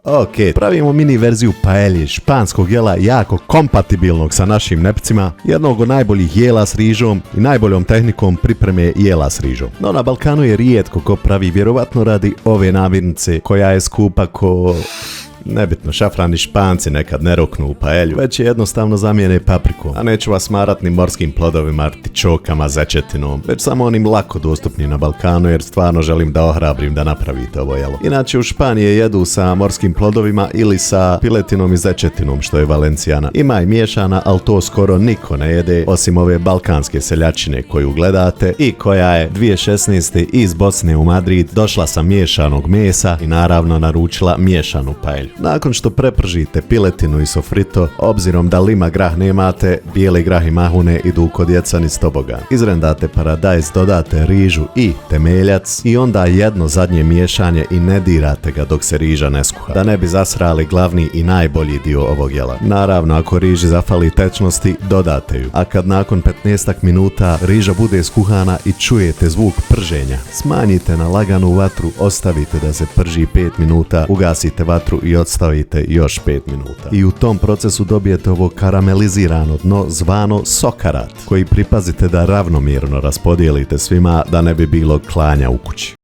Ok, pravimo mini verziju paelje, španskog jela jako kompatibilnog sa našim nepcima, jednog od najboljih jela s rižom i najboljom tehnikom pripreme jela s rižom. No na Balkanu je rijetko ko pravi, vjerovatno radi ove namirnice koja je skupa ko... Nebitno, šafrani Španci nekad ne roknu u paelju, već je jednostavno zamijene paprikom, a neću vas smarat ni morskim plodovima, artičokama, zečetinom, već samo onim lako dostupnim na Balkanu jer stvarno želim da ohrabrim da napravite ovo jelo. Inače u Španiji jedu sa morskim plodovima ili sa piletinom i zečetinom što je valencijana. Ima i miješana, ali to skoro niko ne jede osim ove balkanske seljačine koju gledate i koja je 2016. iz Bosne u Madrid došla sa miješanog mesa i naravno naručila miješanu paelju. Nakon što prepržite piletinu i sofrito, obzirom da lima grah nemate, bijeli grah i mahune idu kod jecani s tobogan. Izrendate paradajz, dodate rižu i temeljac i onda jedno zadnje miješanje i ne dirate ga dok se riža ne skuha, da ne bi zasrali glavni i najbolji dio ovog jela. Naravno, ako riži zafali tečnosti, dodate ju, a kad nakon 15 minuta riža bude skuhana i čujete zvuk prženja, smanjite na laganu vatru, ostavite da se prži 5 minuta, ugasite vatru i odstavite još 5 minuta. I u tom procesu dobijete ovo karamelizirano dno zvano sokarat, koji pripazite da ravnomjerno raspodijelite svima da ne bi bilo klanja u kući.